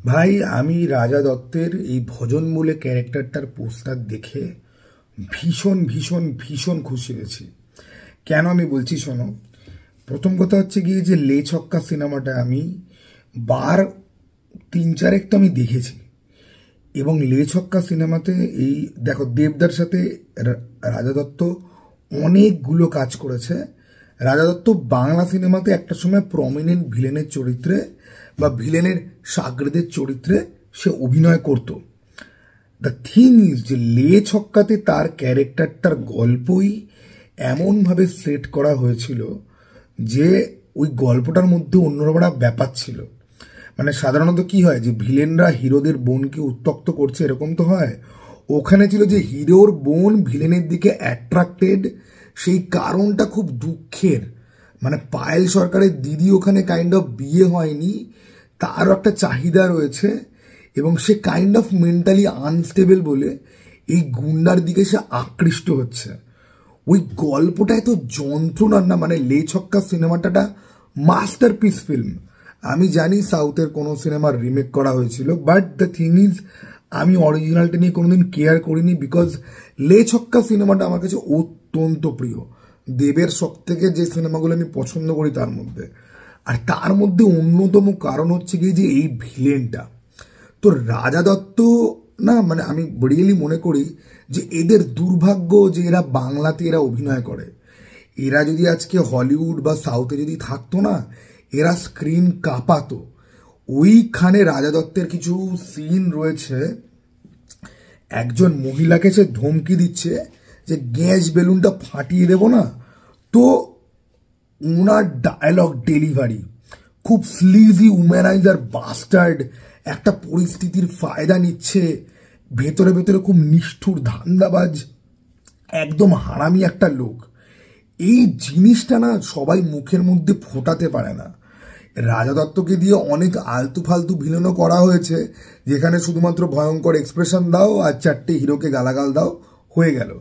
ভাই আমি রাজা দত্তের এই ভজন বলে ক্যারেক্টারটার পোস্টার দেখে ভীষণ ভীষণ ভীষণ খুশি হয়েছি। কেন আমি বলছি শোনো। প্রথম কথা হচ্ছে গিয়ে যে লে ছক্কা সিনেমাটা আমি বার 3-4 তো আমি দেখেছি, এবং লে ছক্কা সিনেমাতে এই দেখো দেবদার সাথে রাজা দত্ত অনেকগুলো কাজ করেছে। রাজা দত্ত বাংলা সিনেমাতে একটা সময় প্রমিনেন্ট ভিলেনের চরিত্রে বা ভিলেনের সাগরেদের চরিত্রে সে অভিনয় করত। দ্য থিং ইজ যে লে ছক্কাতে তার ক্যারেক্টারটার গল্পই এমনভাবে সেট করা হয়েছিল যে ওই গল্পটার মধ্যে অন্যরকম ব্যাপার ছিল। মানে সাধারণত কি হয় যে ভিলেনরা হিরোদের বোনকে উত্ত্যক্ত করছে, এরকম তো হয়। ওখানে ছিল যে হিরোর বোন ভিলেনের দিকে অ্যাট্রাক্টেড, সেই কারণটা খুব দুঃখের। মানে পায়েল সরকারের দিদি ওখানে কাইন্ড অফ বিয়ে হয়নি, তারও একটা চাহিদা রয়েছে, এবং সে কাইন্ড অফ মেন্টালি আনস্টেবল বলে এই গুন্ডার দিকে সে আকৃষ্ট হচ্ছে। ওই গল্পটা এত যন্ত্রণার না, মানে লে ছক্কা সিনেমাটা মাস্টারপিস ফিল্ম। আমি জানি সাউথের কোনো সিনেমার রিমেক করা হয়েছিল, বাট দ্য থিং ইজ আমি অরিজিনালটা নিয়ে কোনোদিন কেয়ার করিনি, বিকজ লে ছক্কা সিনেমাটা আমার কাছে অত্যন্ত প্রিয়। দেবের সব থেকে যে সিনেমাগুলো আমি পছন্দ করি তার মধ্যে, আর তার মধ্যে অন্যতম কারণ হচ্ছে কি যে এই ভিলেনটা। তো রাজা দত্ত না, মানে আমি রিয়েলি মনে করি যে এদের দুর্ভাগ্য যে এরা বাংলাতে এরা অভিনয় করে। এরা যদি আজকে হলিউড বা সাউথে যদি থাকতো না, এরা স্ক্রিন কাঁপাতো। ওইখানে রাজা দত্তের কিছু সিন রয়েছে, একজন মহিলাকে সে ধমকি দিচ্ছে যে গ্যাস বেলুনটা ফাটিয়ে দেবো না, তো ওনার ডায়লগ ডেলিভারি খুব স্লিজি উম্যানাইজার বাস্টার্ড একটা পরিস্থিতির ফায়দা নিচ্ছে, ভেতরে ভেতরে খুব নিষ্ঠুর ধান্দাবাজ, একদম হারামি একটা লোক। এই জিনিসটা না সবাই মুখের মধ্যে ফোটাতে পারে না। রাজা দত্তকে দিয়ে অনেক আলতু ফালতু ভিলেনও করা হয়েছে, যেখানে শুধুমাত্র ভয়ঙ্কর এক্সপ্রেশন দাও আর 4টে হিরোকে গালাগাল দাও, হয়ে গেল।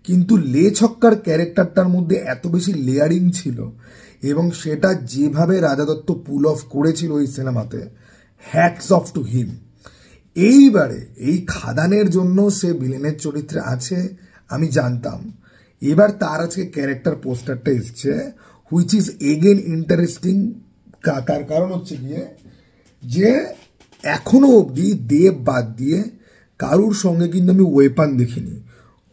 কিন্তু লে ছক্কার ক্যারেক্টারটার মধ্যে এত বেশি লেয়ারিং ছিল, এবং সেটা যেভাবে রাজা দত্ত পুল অফ করেছিল ওই সিনেমাতে, হ্যাটস অফ টু হিম। এইবারে এই খাদানের জন্য সে ভিলেনের চরিত্রে আছে আমি জানতাম। এবার তার আজকে ক্যারেক্টার পোস্টারটা এসছে, হুইচ ইজ এগেন ইন্টারেস্টিং। তার কারণ হচ্ছে গিয়ে যে এখনো অবধি দেব বাদ দিয়ে কারুর সঙ্গে কিন্তু আমি ওয়েপান দেখিনি।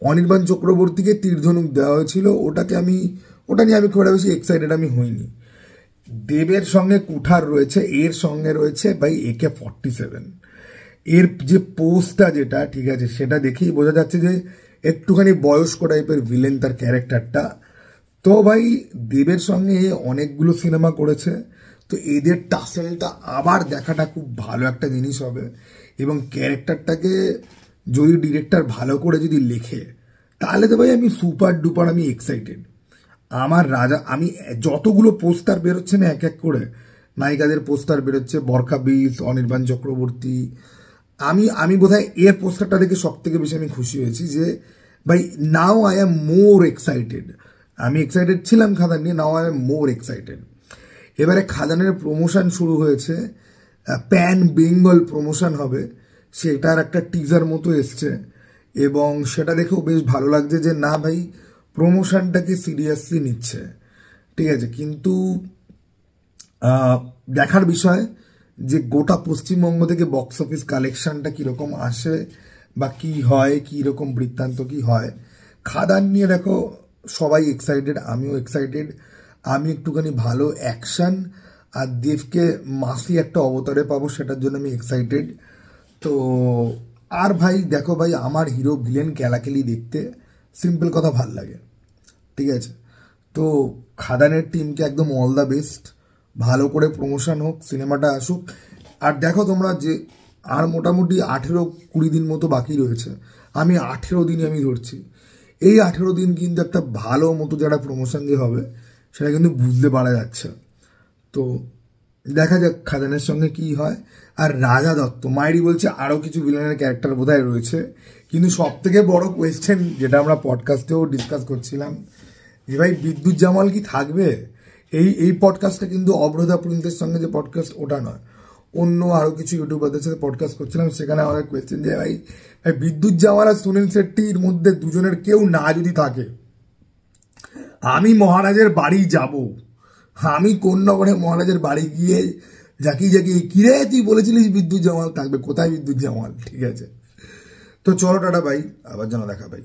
অনির্বাণ চক্রবর্তীকে তীরধনুক দেওয়া হয়েছিল, ওটা নিয়ে আমি খুব একটা বেশি এক্সাইটেড আমি হইনি। দেবের সঙ্গে কুঠার রয়েছে, এর সঙ্গে রয়েছে ভাই AK-47। এর যে পোস্টটা যেটা ঠিক আছে, সেটা দেখেই বোঝা যাচ্ছে যে একটুখানি বয়স্ক টাইপের ভিলেন তার ক্যারেক্টারটা। তো ভাই দেবের সঙ্গে অনেকগুলো সিনেমা করেছে, তো এদের টাসেলটা আবার দেখাটা খুব ভালো একটা জিনিস হবে। এবং ক্যারেক্টারটাকে যদি ডিরেক্টর ভালো করে যদি লেখে, তাহলে তো ভাই আমি সুপার ডুপার আমি এক্সাইটেড। আমার রাজা, আমি যতগুলো পোস্টার বেরোচ্ছে না এক এক করে নায়িকাদের পোস্টার বেরোচ্ছে, বরখা বিস, অনির্বাণ চক্রবর্তী, আমি বোধহয় এর পোস্টারটা দেখে সব থেকে বেশি আমি খুশি হয়েছি যে ভাই now I am more excited. আমি এক্সাইটেড ছিলাম খাদান নিয়ে, now I am more excited. এবারে খাদানের প্রমোশন শুরু হয়েছে, প্যান বেঙ্গল প্রমোশন হবে, সেটার একটা টিজার মতো এসছে, এবং সেটা দেখেও বেশ ভালো লাগছে যে না ভাই প্রমোশনটাকে সিরিয়াসলি নিচ্ছে, ঠিক আছে। কিন্তু দেখার বিষয় যে গোটা পশ্চিমবঙ্গ থেকে বক্স অফিস কালেকশনটা কীরকম আসে বা কী হয়, কীরকম বৃত্তান্ত কী হয়। খাদান নিয়ে দেখো সবাই এক্সাইটেড, আমিও এক্সাইটেড। আমি একটুখানি ভালো অ্যাকশন আর দেবকে মাসি একটা অবতারে পাবো, সেটার জন্য আমি এক্সাইটেড। তো আর ভাই দেখো ভাই, আমার হিরো ভিলেন খেলাখেলি দেখতে সিম্পল কথা ভাল লাগে, ঠিক আছে। তো খাদানের টিমকে একদম অল দ্য বেস্ট, ভালো করে প্রমোশন হোক, সিনেমাটা আসুক। আর দেখো তোমরা যে আর মোটামুটি 18-20 দিন মতো বাকি রয়েছে, আমি 18 দিনই আমি ধরছি। এই 18 দিন কিন্তু একটা ভালো মতো যারা প্রমোশন দিয়ে হবে সেটা কিন্তু বুঝতে পারা যাচ্ছে। তো দেখা যাক খাদানের সঙ্গে কি হয়। আর রাজা দত্ত মাইরি বলছে আরও কিছু ভিলেনের ক্যারেক্টার বোধহয় রয়েছে, কিন্তু সব থেকে বড় কোয়েশ্চেন যেটা আমরা পডকাস্টেও ডিসকাস করছিলাম যে ভাই বিদ্যুৎ জামাল কি থাকবে। এই পডকাস্টটা কিন্তু অবরোধা প্রিন্সের সঙ্গে যে পডকাস্ট ওটা নয়, অন্য আরও কিছু ইউটিউবারদের সাথে পডকাস্ট করছিলাম, সেখানে আমাদের কোয়েশ্চেন যে ভাই বিদ্যুৎ জামাল আর সুনীল শেট্টির মধ্যে দুজনের কেউ না যদি থাকে, আমি মহারাজের বাড়ি যাব, আমি কোন নগরে মহারাজের বাড়ি গিয়ে জাকিয়ে কিরে তুই বলেছিলিস বিদ্যুৎ জামাল থাকবে, কোথায় বিদ্যুৎ জামাল? ঠিক আছে, তো চলো টাটা ভাই, আবার যেন দেখা ভাই।